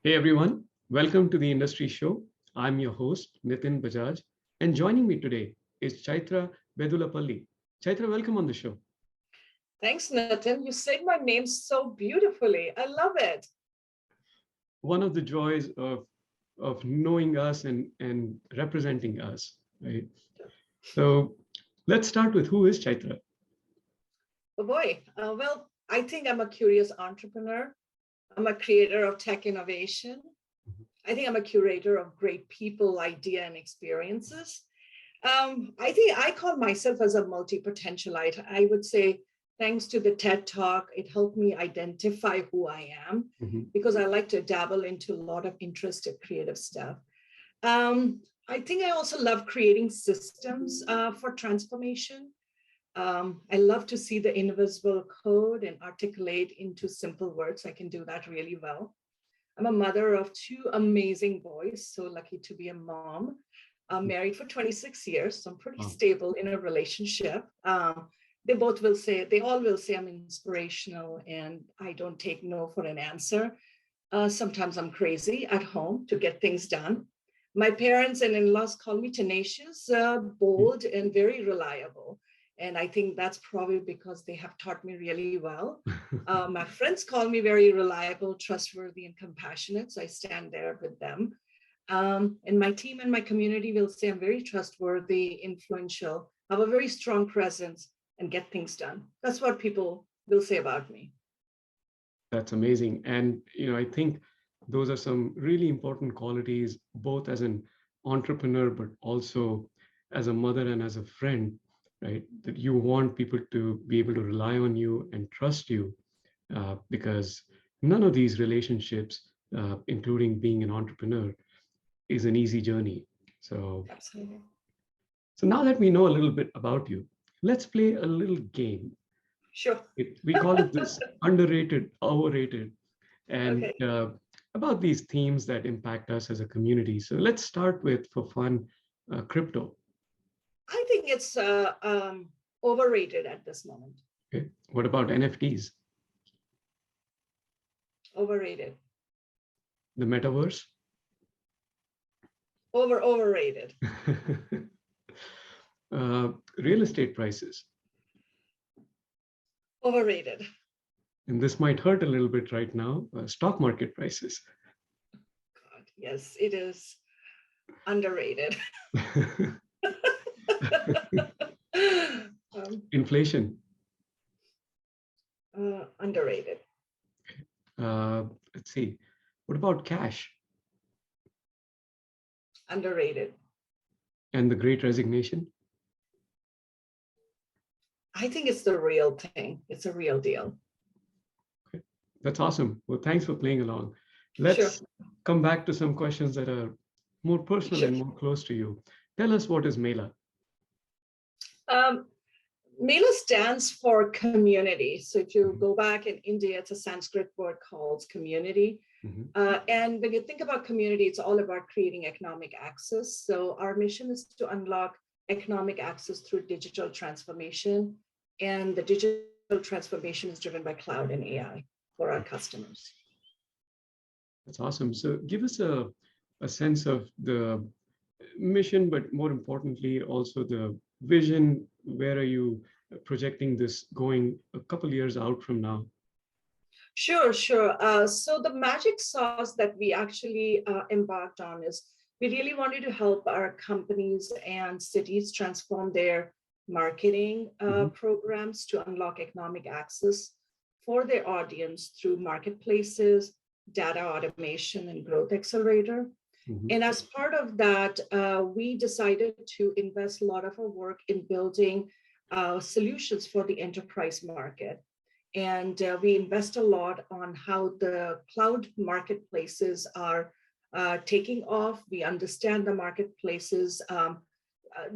Hey everyone, welcome to the Industry Show. I'm your host, Nitin Bajaj, and joining me today is Chaitra Vedullapalli. Chaitra, welcome on the show. Thanks, Nitin. You said my name so beautifully. I love it. One of the joys of knowing us and representing us, right? So let's start with who is Chaitra? Oh boy. I think I'm a curious entrepreneur. I'm a creator of tech innovation. I think I'm a curator of great people, idea, and experiences. I think I call myself as a multi-potentialite. I would say, thanks to the TED Talk, it helped me identify who I am because I like to dabble into a lot of interesting creative stuff. I think I also love creating systems for transformation. I love to see the invisible code and articulate into simple words. I can do that really well. I'm a mother of two amazing boys, so lucky to be a mom. I'm married for 26 years, so I'm pretty stable in a relationship. They all will say I'm inspirational and I don't take no for an answer. Sometimes I'm crazy at home to get things done. My parents and in-laws call me tenacious, bold, and very reliable. And I think that's probably because they have taught me really well. My friends call me very reliable, trustworthy, and compassionate. So I stand there with them. And my team and my community will say I'm very trustworthy, influential, have a very strong presence, and get things done. That's what people will say about me. That's amazing. And I think those are some really important qualities, both as an entrepreneur, but also as a mother and as a friend, right? That you want people to be able to rely on you and trust you, because none of these relationships, including being an entrepreneur, is an easy journey. So, Absolutely. so now that we know a little bit about you, let's play a little game. Sure. We call it this underrated, overrated, and Okay. about these themes that impact us as a community. So let's start with, for fun, crypto. I think it's overrated at this moment. Okay. What about NFTs, Overrated. the metaverse? Overrated. Real estate prices. Overrated. And this might hurt a little bit right now, stock market prices. God, yes, it is underrated. Inflation. Underrated. Let's see. What about cash Underrated. and the great resignation? I think it's the real thing. It's a real deal. Okay. That's awesome. Well, thanks for playing along. Sure. Let's come back to some questions that are more personal and more close to you. Tell us, what is Meylah? Meylah stands for community. So if you go back in India, it's a Sanskrit word called community. And when you think about community, it's all about creating economic access. So our mission is to unlock economic access through digital transformation. And the digital transformation is driven by cloud and AI for our customers. That's awesome. So give us a sense of the mission, but more importantly, also the vision. Where are you projecting this going a couple years out from now? Sure. So the magic sauce that we actually embarked on is we really wanted to help our companies and cities transform their marketing programs to unlock economic access for their audience through marketplaces, data automation, and growth accelerator. And as part of that, we decided to invest a lot of our work in building solutions for the enterprise market. And we invest a lot on how the cloud marketplaces are taking off. We understand the marketplaces,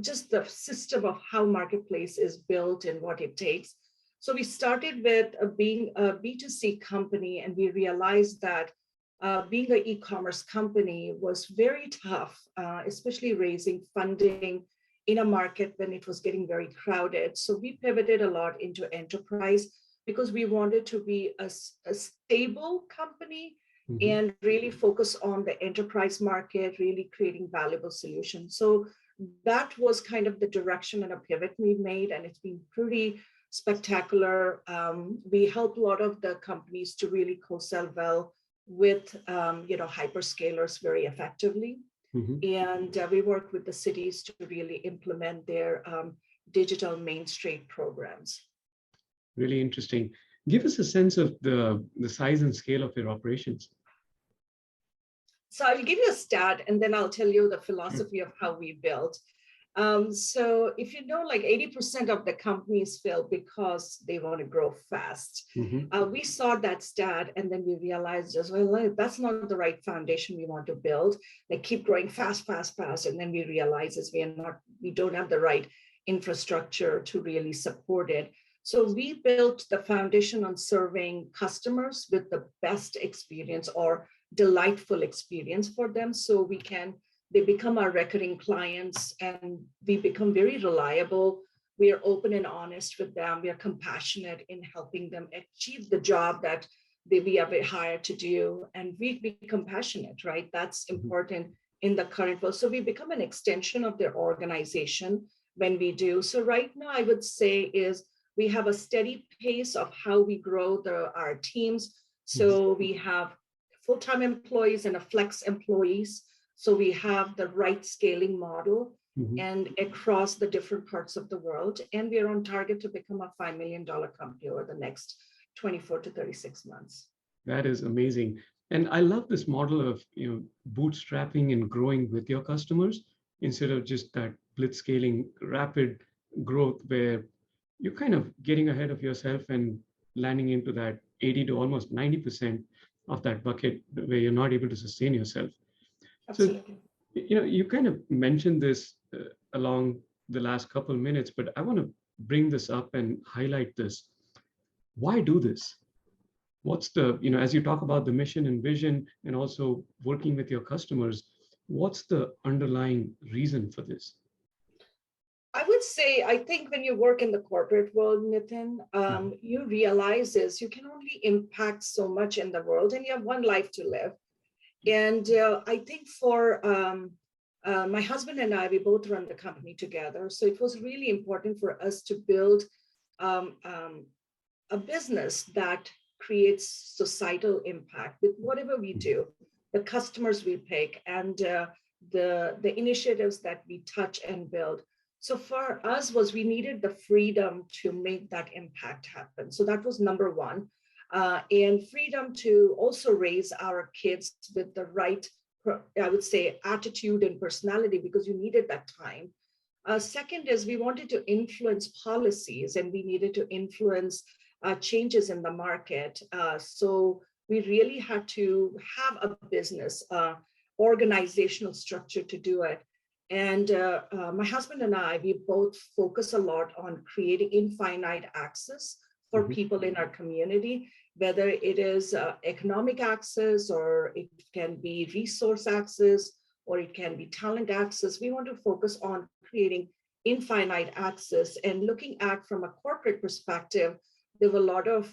just the system of how marketplace is built and what it takes. So we started with being a B2C company, and we realized that being an e-commerce company was very tough, especially raising funding in a market when it was getting very crowded. So we pivoted a lot into enterprise because we wanted to be a stable company Mhm. and really focus on the enterprise market, really creating valuable solutions. So that was kind of the direction and a pivot we made, and it's been pretty spectacular. We help a lot of the companies to really co-sell well with hyperscalers very effectively, Mhm. and we work with the cities to really implement their digital Main Street programs. Really interesting. Give us a sense of the size and scale of your operations. So I'll give you a stat and then I'll tell you the Sure. philosophy of how we built. So if you know, like 80% of the companies fail because they want to grow fast. Mhm. We saw that stat and then we realized as well, like, that's not the right foundation we want to build. They keep growing fast, fast, fast. And then we realize is we don't have the right infrastructure to really support it. So we built the foundation on serving customers with the best experience or delightful experience for them, so they become our recurring clients and we become very reliable. We are open and honest with them. We are compassionate in helping them achieve the job that we have hired to do, and we be compassionate, right? That's Mhm. important in the current world. So we become an extension of their organization when we do. So right now I would say is we have a steady pace of how we grow our teams. Mhm. So we have full-time employees and a flex employees. So we have the right scaling model Mhm. and across the different parts of the world. And we are on target to become a $5 million company over the next 24 to 36 months. That is amazing. And I love this model of, bootstrapping and growing with your customers instead of just that blitzscaling rapid growth where you're kind of getting ahead of yourself and landing into that 80 to almost 90% of that bucket where you're not able to sustain yourself. So, Absolutely. you kind of mentioned this along the last couple minutes, but I want to bring this up and highlight this. Why do this? What's the, as you talk about the mission and vision and also working with your customers, what's the underlying reason for this? I would say, I think when you work in the corporate world, Nitin, Mhm. you realize is you can only impact so much in the world and you have one life to live. And I think for my husband and I, we both run the company together. So it was really important for us to build um, um, a business that creates societal impact with whatever we do, the customers we pick, and the initiatives that we touch and build. So for us was we needed the freedom to make that impact happen. So that was number one. And freedom to also raise our kids with the right, I would say, attitude and personality because you needed that time. Second is we wanted to influence policies and we needed to influence changes in the market. So we really had to have a business, organizational structure to do it. And my husband and I, we both focus a lot on creating infinite access for Mhm. people in our community, whether it is economic access or it can be resource access or it can be talent access. We want to focus on creating infinite access and looking at from a corporate perspective, there were a lot of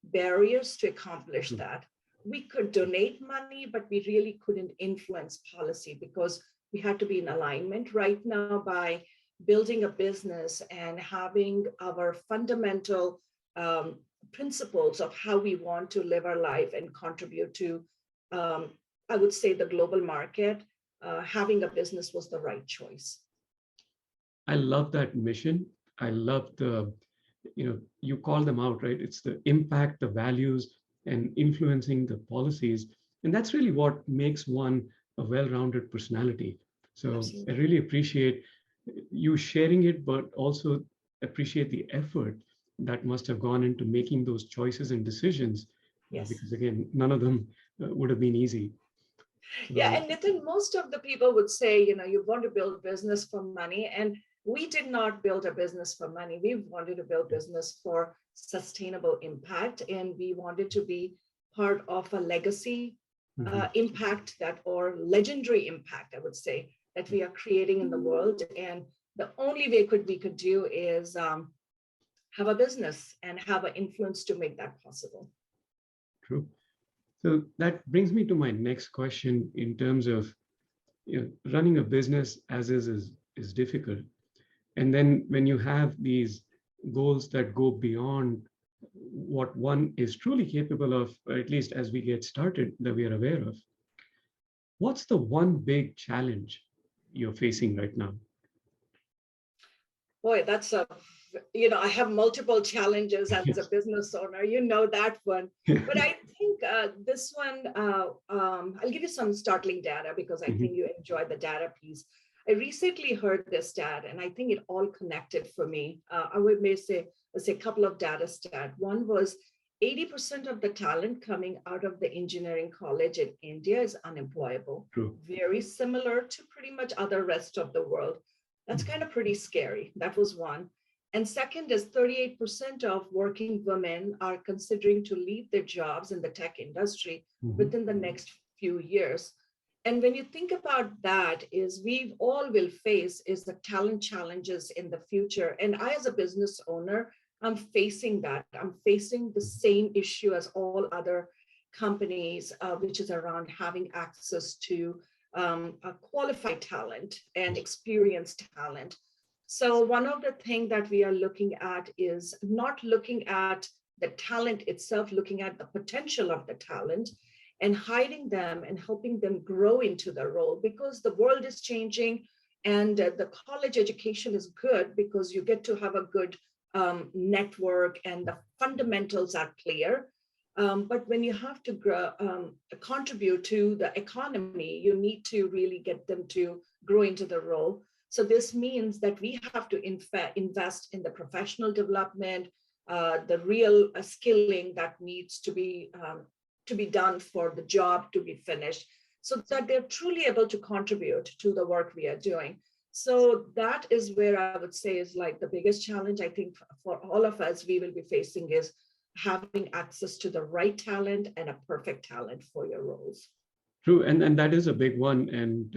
barriers to accomplish True. that. We could donate money, but we really couldn't influence policy because we had to be in alignment right now by building a business and having our fundamental um, principles of how we want to live our life and contribute to, I would say, the global market. Having a business was the right choice. I love that mission. I love you call them out, right? It's the impact, the values, and influencing the policies. And that's really what makes one a well-rounded personality. So I Absolutely. really appreciate you sharing it, but also appreciate the effort that must have gone into making those choices and decisions, Yes. because again, none of them would have been easy. Yeah, So, and Nitin, most of the people would say, you want to build business for money. And we did not build a business for money. We wanted to build business for sustainable impact. And we wanted to be part of a legacy mhm. impact that, or legendary impact, I would say, that we are creating in the world. And the only way we could do is have a business and have an influence to make that possible. True. So that brings me to my next question in terms of, running a business as is difficult. And then when you have these goals that go beyond what one is truly capable of, or at least as we get started, that we are aware of, what's the one big challenge you're facing right now? Boy, I have multiple challenges as a business owner. You know that one. But I think this one, I'll give you some startling data because I think you enjoy the data piece. I recently heard this stat, and I think it all connected for me. I would let's say a couple of data stats. One was 80% of the talent coming out of the engineering college in India is unemployable. True. Very similar to pretty much other rest of the world. That's kind of pretty scary. That was one. And second is 38% of working women are considering to leave their jobs in the tech industry within the next few years. And when you think about that, is we all will face is the talent challenges in the future. And I, as a business owner, I'm facing that. I'm facing the same issue as all other companies, which is around having access to a qualified talent and experienced talent. So one of the things that we are looking at is not looking at the talent itself, looking at the potential of the talent and hiding them and helping them grow into the role, because the world is changing and the college education is good because you get to have a good network and the fundamentals are clear. But when you have to contribute to the economy, you need to really get them to grow into the role. So this means that we have to invest in the professional development, the real skilling that needs to be done for the job to be finished, so that they're truly able to contribute to the work we are doing. So that is where I would say is like the biggest challenge I think for all of us we will be facing is having access to the right talent and a perfect talent for your roles. True, and that is a big one. And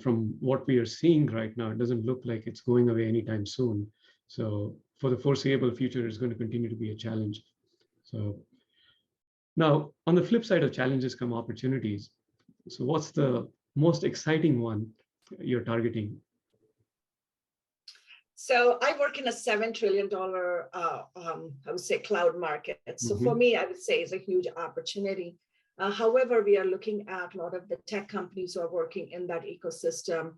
from what we are seeing right now, it doesn't look like it's going away anytime soon. So for the foreseeable future, it's going to continue to be a challenge. So now, on the flip side of challenges come opportunities. So what's the most exciting one you're targeting? So I work in a $7 trillion, I would say, cloud market. So for me, I would say it's a huge opportunity. However, we are looking at a lot of the tech companies who are working in that ecosystem,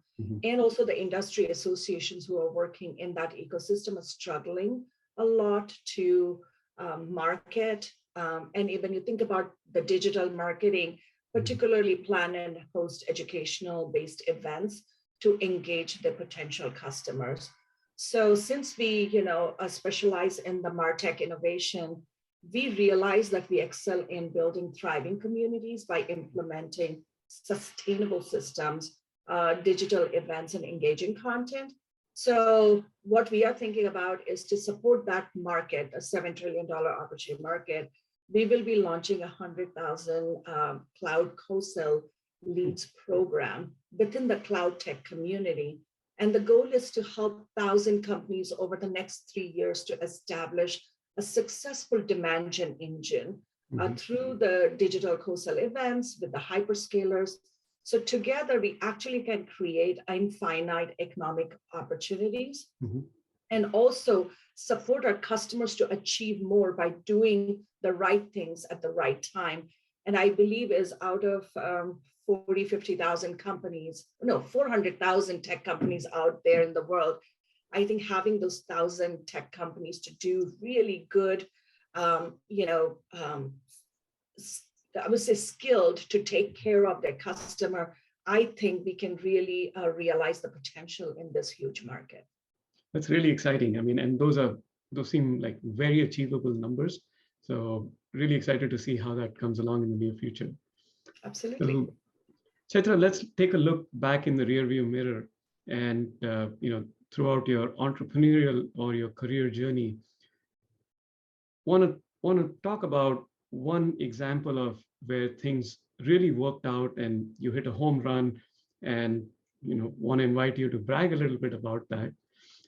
and also the industry associations who are working in that ecosystem are struggling a lot to market. And even you think about the digital marketing, particularly plan and host educational based events to engage the potential customers. So since we, specialize in the MarTech innovation, we realize that we excel in building thriving communities by implementing sustainable systems, digital events, and engaging content. So what we are thinking about is to support that market, a $7 trillion opportunity market. We will be launching a 100,000 cloud co-sell leads program within the cloud tech community. And the goal is to help 1,000 companies over the next 3 years to establish a successful demand gen engine through the digital co-sell events with the hyperscalers. So together, we actually can create infinite economic opportunities and also support our customers to achieve more by doing the right things at the right time. And I believe is out of 40, 50,000 companies, no, 400,000 tech companies out there in the world, I think having those 1,000 tech companies to do really good, I would say skilled to take care of their customer, I think we can really realize the potential in this huge market. That's really exciting. I mean, and those seem like very achievable numbers. So really excited to see how that comes along in the near future. Absolutely. So, Chaitra, let's take a look back in the rearview mirror and, throughout your entrepreneurial or your career journey, want to talk about one example of where things really worked out and you hit a home run, and want to invite you to brag a little bit about that.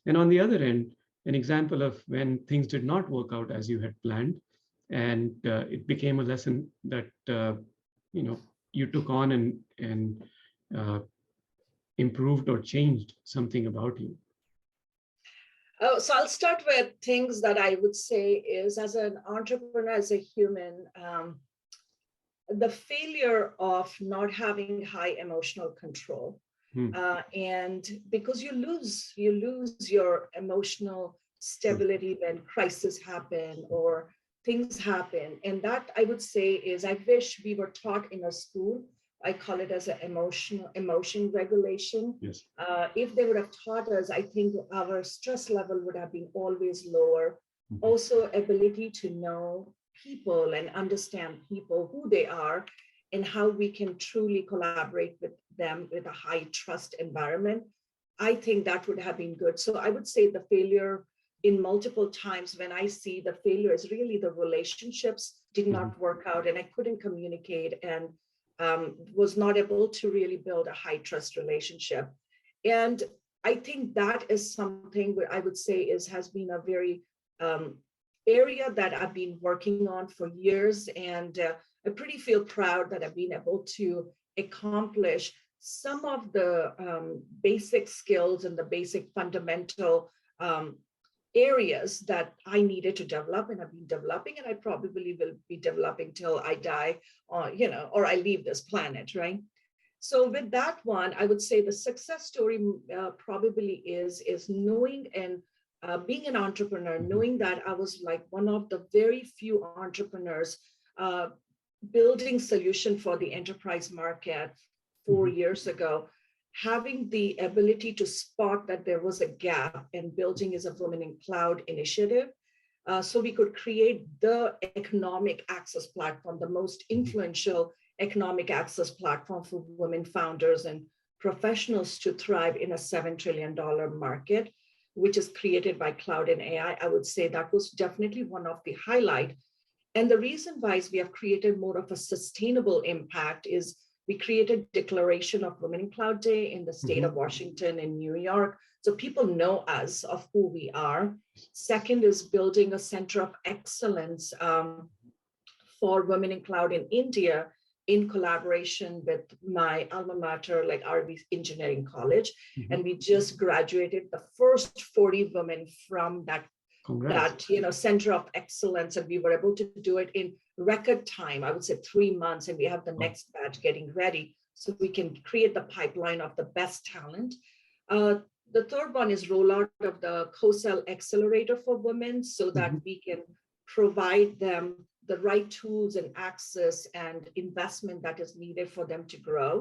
And on the other end, an example of when things did not work out as you had planned, and it became a lesson that you took on and uh, improved or changed something about you? Oh, so I'll start with things that I would say is, as an entrepreneur, as a human, the failure of not having high emotional control. Hmm. And because you lose your emotional True. stability when crises happen or things happen. And that, I would say, is, I wish we were taught in a school. I call it as an emotion regulation. Yes. If they would have taught us, I think our stress level would have been always lower. Mhm. Also, ability to know people and understand people, who they are, and how we can truly collaborate with them with a high trust environment. I think that would have been good. So I would say the failure in multiple times, when I see the failure, is really the relationships did Mhm. not work out and I couldn't communicate, and was not able to really build a high trust relationship. And I think that is something where I would say has been a very um, area that I've been working on for years. And I pretty feel proud that I've been able to accomplish some of the basic skills and the basic fundamental um, areas that I needed to develop, and I've been developing, and I probably will be developing till I die, or or I leave this planet, right? So with that one, I would say the success story probably is knowing and being an entrepreneur, Mhm. knowing that I was like one of the very few entrepreneurs uh, building solution for the enterprise market 4 years ago, having the ability to spot that there was a gap, and building is a women in cloud initiative. So we could create the economic access platform, the most Mhm. influential economic access platform for women founders and professionals to thrive in a $7 trillion market, which is created by cloud and AI. I would say that was definitely one of the highlight. And the reason why is we have created more of a sustainable impact is we created Declaration of Women in Cloud Day in the state of Mhm. Washington and New York. So people know us of who we are. Second is building a center of excellence for women in cloud in India in collaboration with my alma mater, like RV Engineering College. Mhm. And we just graduated the first 40 women from Congrats. that center of excellence, and we were able to do it in record time. I would say 3 months, and we have the Oh. next batch getting ready so we can create the pipeline of the best talent. uh, the third one is rollout of the co-sell accelerator for women so that Mhm. we can provide them the right tools and access and investment that is needed for them to grow,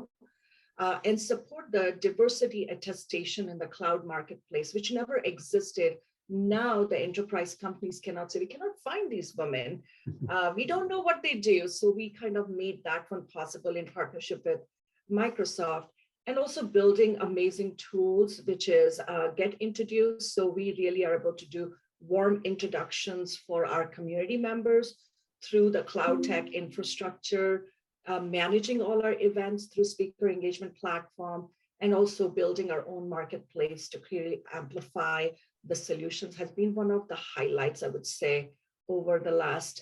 and support the diversity attestation in the cloud marketplace, which never existed. Now the enterprise companies cannot say, we cannot find these women. We don't know what they do. So we kind of made that one possible in partnership with Microsoft, and also building amazing tools, which is Get Introduced. So we really are able to do warm introductions for our community members through the cloud tech infrastructure, managing all our events through speaker engagement platform, and also building our own marketplace to clearly amplify the solutions has been one of the highlights, I would say, over the last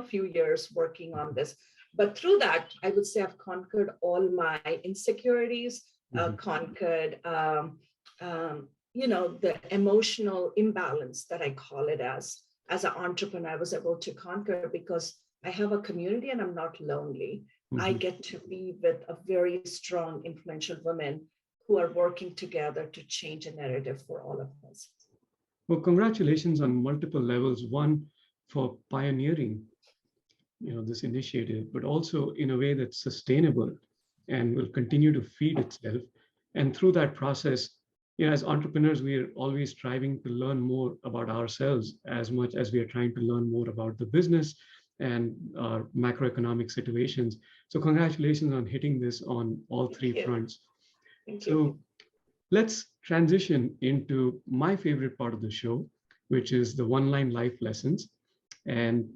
few years working on this. But through that, I would say I've conquered all my insecurities, Mhm. conquered the emotional imbalance that I call it as an entrepreneur. I was able to conquer because I have a community and I'm not lonely. I Mhm. get to be with a very strong, influential women who are working together to change a narrative for all of us. Well, congratulations on multiple levels. One, for pioneering, this initiative, but also in a way that's sustainable and will continue to feed itself. And through that process, as entrepreneurs, we are always striving to learn more about ourselves as much as we are trying to learn more about the business and our macroeconomic situations. So congratulations on hitting this on all three Thank you. fronts. Thank you. So let's transition into my favorite part of the show, which is the one-line life lessons. And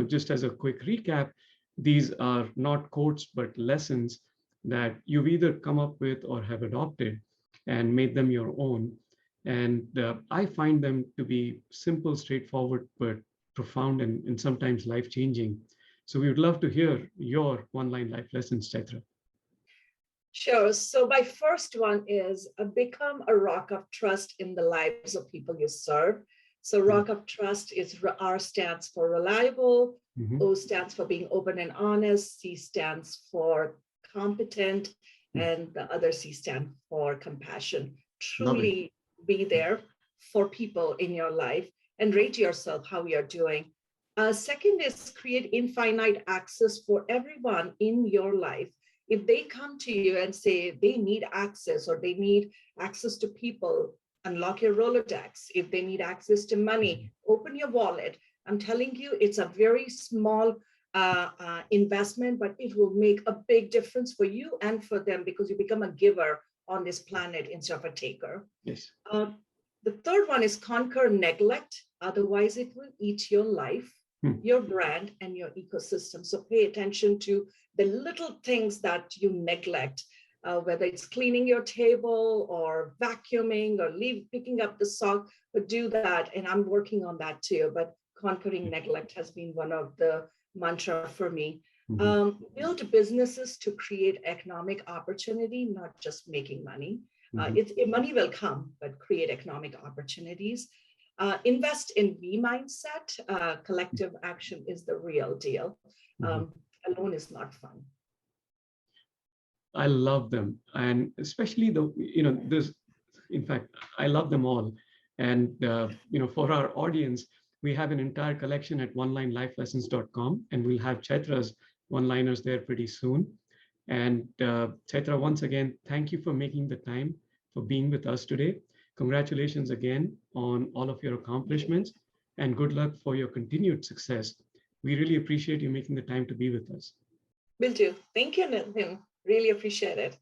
just as a quick recap, these are not quotes but lessons that you've either come up with or have adopted and made them your own. And I find them to be simple, straightforward, but profound and sometimes life-changing. So we would love to hear your one-line life lessons, Chaitra. Sure. So my first one is become a rock of trust in the lives of people you serve. So rock of trust is R stands for reliable, O stands for being open and honest, C stands for competent, and the other C stands for compassion. Truly be there for people in your life and rate yourself how you're doing. Second is create infinite access for everyone in your life. If they come to you and say they need access or they need access to people, unlock your Rolodex. If they need access to money, open your wallet. I'm telling you, it's a very small investment, but it will make a big difference for you and for them because you become a giver on this planet instead of a taker. Yes. The third one is conquer neglect. Otherwise, it will eat your life, your brand, and your ecosystem. So pay attention to the little things that you neglect, whether it's cleaning your table or vacuuming or picking up the sock, but do that. And I'm working on that too. But conquering neglect has been one of the mantra for me. Build businesses to create economic opportunity, not just making money. Money will come, but create economic opportunities. Invest in V mindset. Collective action is the real deal. Alone is not fun. I love them. And especially in fact, I love them all. And, for our audience, we have an entire collection at onlinelifelessons.com, and we'll have Chaitra's one-liners there pretty soon. And Chaitra, once again, thank you for making the time, for being with us today. Congratulations again on all of your accomplishments, and good luck for your continued success. We really appreciate you making the time to be with us. Will do. Thank you, Nathan. Really appreciate it.